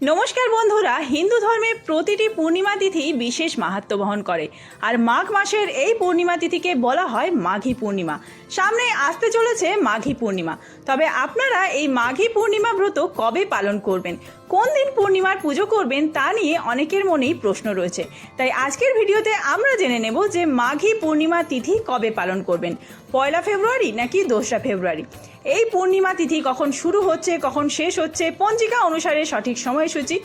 নমস্কার বন্ধুরা, হিন্দু ধর্মে প্রতিটি পূর্ণিমা তিথি বিশেষ মাহাত্ম্য বহন করে। আর মাঘ মাসের এই পূর্ণিমা তিথিকে বলা হয় মাঘী পূর্ণিমা। সামনে আসতে চলেছে মাঘী পূর্ণিমা। তবে আপনারা এই মাঘী পূর্ণিমা ব্রত কবে পালন করবেন, কোন দিন পূর্ণিমার পুজো করবেন তা নিয়ে অনেকের মনেই প্রশ্ন রয়েছে। তাই আজকের ভিডিওতে আমরা জেনে নেব যে মাঘী পূর্ণিমা তিথি কবে পালন করবেন, 1 ফেব্রুয়ারি নাকি 2 ফেব্রুয়ারি। এই পূর্ণিমা তিথি কখন শুরু হচ্ছে, কখন শেষ হচ্ছে, পঞ্জিকা অনুসারে সঠিক সময়সূচি,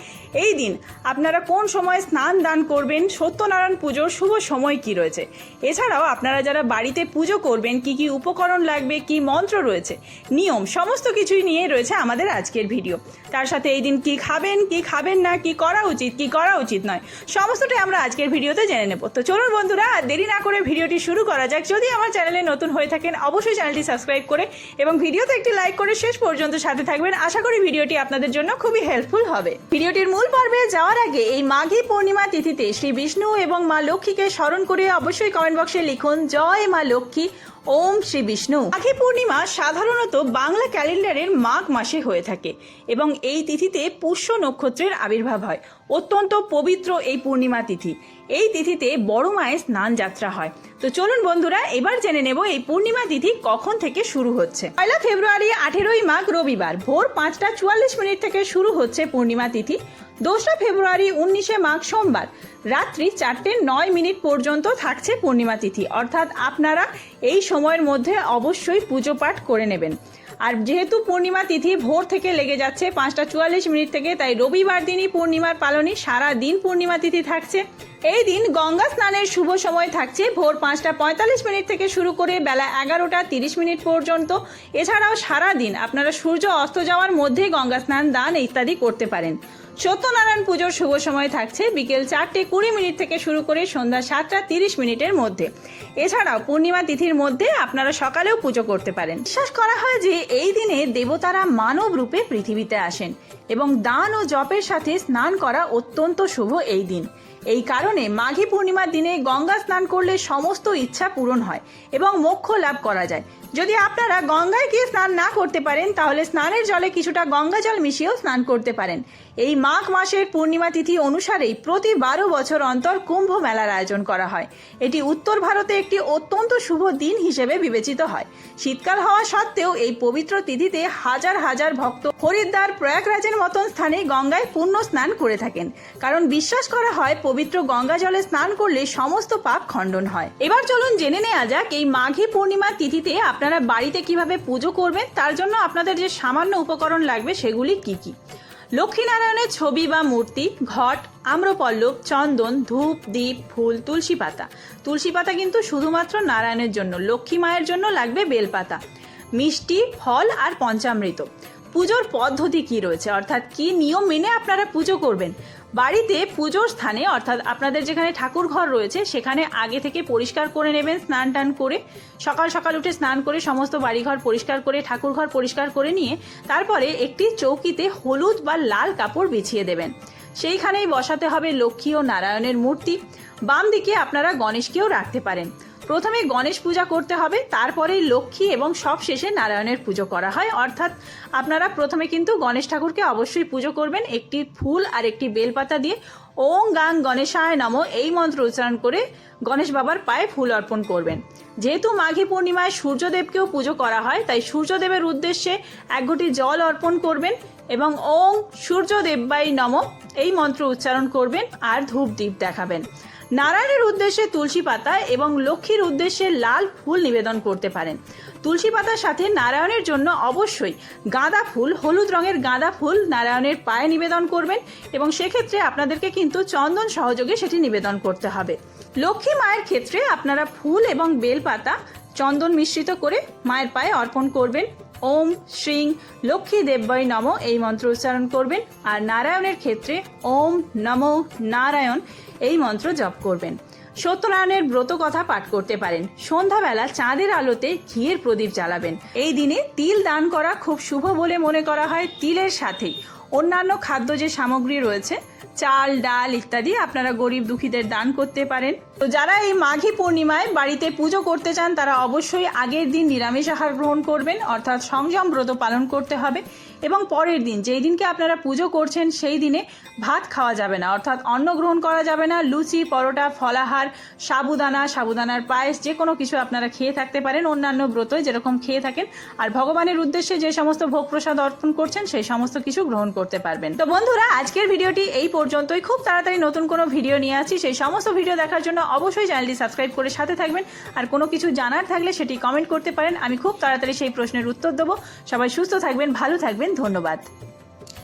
এই দিন আপনারা কোন সময় স্নান দান করবেন, সত্যনারায়ণ পুজোর শুভ সময় কি রয়েছে, এছাড়াও আপনারা যারা বাড়িতে পুজো করবেন কি কি উপকরণ লাগবে, কি মন্ত্র রয়েছে, নিয়ম, সমস্ত কিছুই নিয়ে রয়েছে আমাদের আজকের ভিডিও। তার সাথে এই দিন কি খাবেন, কি খাবেন না, কি করা উচিত, কি করা উচিত নয়, সমস্তটাই আমরা আজকের ভিডিওতে জেনে নেব। তো চলুন বন্ধুরা, আর দেরি না করে ভিডিওটি শুরু করা যাক। যদি আমার চ্যানেলে নতুন হয়ে থাকেন অবশ্যই চ্যানেলটি সাবস্ক্রাইব করে এবং ভিডিওতে একটি লাইক করে শেষ পর্যন্ত সাথে থাকবেন। আশা করি ভিডিওটি আপনাদের জন্য খুবই হেল্পফুল হবে। ভিডিওটির মূল পর্বে যাওয়ার আগে এই মাঘী পূর্ণিমা তিথিতে শ্রী বিষ্ণু এবং মা লক্ষ্মীকে স্মরণ করে অবশ্যই কমেন্ট বক্সে লিখুন জয় মা লক্ষ্মী, ওম শ্রী বিষ্ণু। মাঘী পূর্ণিমা সাধারণত বাংলা ক্যালেন্ডারের মাঘ মাসে হয়ে থাকে এবং এই তিথিতে পুষ্য নক্ষত্রের আবির্ভাব হয়। অত্যন্ত পবিত্র এই পূর্ণিমা তিথি। এই তিথিতে বড় মায়ের স্নান যাত্রা হয়। তো চলুন বন্ধুরা, এবার জেনে নেব এই পূর্ণিমা তিথি কখন থেকে শুরু হচ্ছে। 1 ফেব্রুয়ারি 18ই মাঘ রবিবার ভোর 5:44 থেকে শুরু হচ্ছে পূর্ণিমা তিথি। 2 ফেব্রুয়ারি 19 মাঘ সোমবার রাত্রি 4:09 পর্যন্ত থাকছে পূর্ণিমা তিথি। অর্থাৎ আপনারা এই সময়ের মধ্যে অবশ্যই পুজো পাঠ করে নেবেন। আর যেহেতু পূর্ণিমা তিথি ভোর থেকে লেগে যাচ্ছে 5:44 থেকে, তাই রবিবার দিনই পূর্ণিমার পালনই সারা দিন পূর্ণিমা তিথি থাকছে। এই দিন গঙ্গা স্নানের শুভ সময় থাকছে ভোর 5:45 থেকে শুরু করে বেলা 11:30 পর্যন্ত। এছাড়াও সারা দিন আপনারা সূর্য অস্ত যাওয়ার মধ্যে গঙ্গা স্নান, দান ইত্যাদি করতে পারেন। সত্যনারায়ণ পুজোর শুভ সময় থাকছে বিকেল 4:20 থেকে শুরু করে সন্ধ্যা 7:30 মধ্যে। এছাড়াও পূর্ণিমা তিথির মধ্যে আপনারা সকালেও পুজো করতে পারেন। বিশ্বাস করা হয় যে এই দিনে দেবতারা মানব রূপে পৃথিবীতে আসেন এবং দান ও জপের সাথে স্নান করা অত্যন্ত শুভ এই দিন। এই কারণে মাঘী পূর্ণিমার দিনে গঙ্গা স্নান করলে সমস্ত ইচ্ছা পূরণ হয় এবং মোক্ষ লাভ করা যায়। যদি আপনারা গঙ্গায় গিয়ে স্নান না করতে পারেন তাহলে স্নানের জলে কিছুটা গঙ্গা জল মিশিয়েও স্নান করতে পারেন। এই মাঘ মাসের পূর্ণিমা তিথি অনুসারেই প্রতি 12 বছর অন্তর কুম্ভ মেলার আয়োজন করা হয়। এটি উত্তর ভারতে একটি অত্যন্ত শুভ দিন হিসেবে বিবেচিত হয়। শীতকাল হওয়া সত্ত্বেও এই পবিত্র তিথিতে হাজার হাজার ভক্ত হরিদ্বার, প্রয়াগরাজের মতন স্থানে গঙ্গায় পুণ্য স্নান করে থাকেন, কারণ বিশ্বাস করা হয় পবিত্র গঙ্গা জলে স্নান করলে সমস্ত পাপ খণ্ডন হয়। এবার চলুন জেনে নেওয়া যাক এই মাঘী পূর্ণিমা তিথিতে আপনারা বাড়িতে কিভাবে পুজো করবেন। তার জন্য আপনাদের যে সামান্য উপকরণ লাগবে সেগুলি কি কি। লক্ষ্মীনারায়ণের ছবি বা মূর্তি, ঘট, আম্রপল্লব, চন্দন, ধূপ, দীপ, ফুল, তুলসী পাতা। তুলসী পাতা কিন্তু শুধুমাত্র নারায়ণের জন্য, লক্ষ্মী মায়ের জন্য লাগবে বেলপাতা, মিষ্টি, ফল আর পঞ্চামৃত। পুজোর পদ্ধতি কি রয়েছে, অর্থাৎ কি নিয়ম মেনে আপনারা পুজো করবেন। বাড়িতে পুজোর স্থানে অর্থাৎ আপনাদের যেখানে ঠাকুর ঘর রয়েছে সেখানে আগে থেকে পরিষ্কার করে নেবেন, স্নান টান করে সকাল সকাল উঠে স্নান করে সমস্ত বাড়িঘর পরিষ্কার করে ঠাকুর ঘর পরিষ্কার করে নিয়ে তারপরে একটি চৌকিতে হলুদ বা লাল কাপড় বিছিয়ে দেবেন। সেইখানেই বসাতে হবে লক্ষ্মী ও নারায়ণের মূর্তি। বাম দিকে আপনারা গণেশকেও রাখতে পারেন। প্রথমে গণেশ পূজা করতে হবে, তারপরেই লক্ষ্মী এবং সব শেষে নারায়ণের পুজো করা হয়। অর্থাৎ আপনারা প্রথমে কিন্তু গণেশ ঠাকুরকে অবশ্যই পুজো করবেন একটি ফুল আর একটি বেলপাতা দিয়ে। ওং গাং গণেশায় নমঃ এই মন্ত্র উচ্চারণ করে গণেশ বাবার পায়ে ফুল অর্পণ করবেন। যেহেতু মাঘী পূর্ণিমায় সূর্যদেবকেও পুজো করা হয়, তাই সূর্যদেবের উদ্দেশ্যে 1 ঘটি জল অর্পণ করবেন এবং ওং সূর্যদেবায় নমঃ এই মন্ত্র উচ্চারণ করবেন আর ধূপ দীপ দেখাবেন। নারায়ণের উদ্দেশ্যে তুলসী পাতা এবং লক্ষ্মীর উদ্দেশ্যে লাল ফুল নিবেদন করতে পারেন। তুলসী পাতার সাথে নারায়ণের জন্য অবশ্যই গাঁদা ফুল, হলুদ রঙের গাঁদা ফুল নারায়ণের পায়ে নিবেদন করবেন এবং সেক্ষেত্রে আপনাদেরকে কিন্তু চন্দন সহযোগে সেটি নিবেদন করতে হবে। লক্ষ্মী মায়ের ক্ষেত্রে আপনারা ফুল এবং বেলপাতা চন্দন মিশ্রিত করে মায়ের পায়ে অর্পণ করবেন। ওম শ্রীং লক্ষ্মী দেব্যায় নমঃ এই মন্ত্র উচ্চারণ করবেন। আর নারায়ণের ক্ষেত্রে ওম নমো নারায়ণ এই মন্ত্র জপ করবেন। সত্যনারায়ণের ব্রত কথা পাঠ করতে পারেন। সন্ধ্যাবেলা চাঁদের আলোতে ঘিয়ের প্রদীপ জ্বালাবেন। এই দিনে তিল দান করা খুব শুভ বলে মনে করা হয়। তিলের সাথেই অন্যান্য খাদ্য যে সামগ্রী রয়েছে, চাল, ডাল ইত্যাদি আপনারা গরিব দুঃখীদের দান করতে পারেন। তো যারা এই মাঘী পূর্ণিমায় বাড়িতে পুজো করতে চান তারা অবশ্যই আগের দিন নিরামিষ আহার গ্রহণ করবেন, অর্থাৎ সংযম ব্রত পালন করতে হবে। এবং পরের দিন যেই দিনকে আপনারা পুজো করছেন সেই দিনে ভাত খাওয়া যাবে না, অর্থাৎ অন্ন গ্রহণ করা যাবে না। লুচি, পরোটা, ফলাহার, সাবুদানার পায়েস যে কোনো কিছু আপনারা খেয়ে থাকতে পারেন, অন্যান্য ব্রতই যেরকম খেয়ে থাকেন। আর ভগবানের উদ্দেশ্যে যে সমস্ত ভোগ প্রসাদ অর্পণ করছেন সেই সমস্ত কিছু গ্রহণ করতে পারবেন। তো বন্ধুরা, আজকের ভিডিওটি এই পর্যন্তই। খুব তাড়াতাড়ি নতুন কোনো ভিডিও নিয়ে আসি। সেই সমস্ত ভিডিও দেখার জন্য অবশ্যই চ্যানেলটি সাবস্ক্রাইব করে সাথে থাকবেন। আর কোনো কিছু জানার থাকলে সেটি কমেন্ট করতে পারেন, আমি খুব তাড়াতাড়ি সেই প্রশ্নের উত্তর দেবো। সবাই সুস্থ থাকবেন, ভালো থাকবেন, ধন্যবাদ।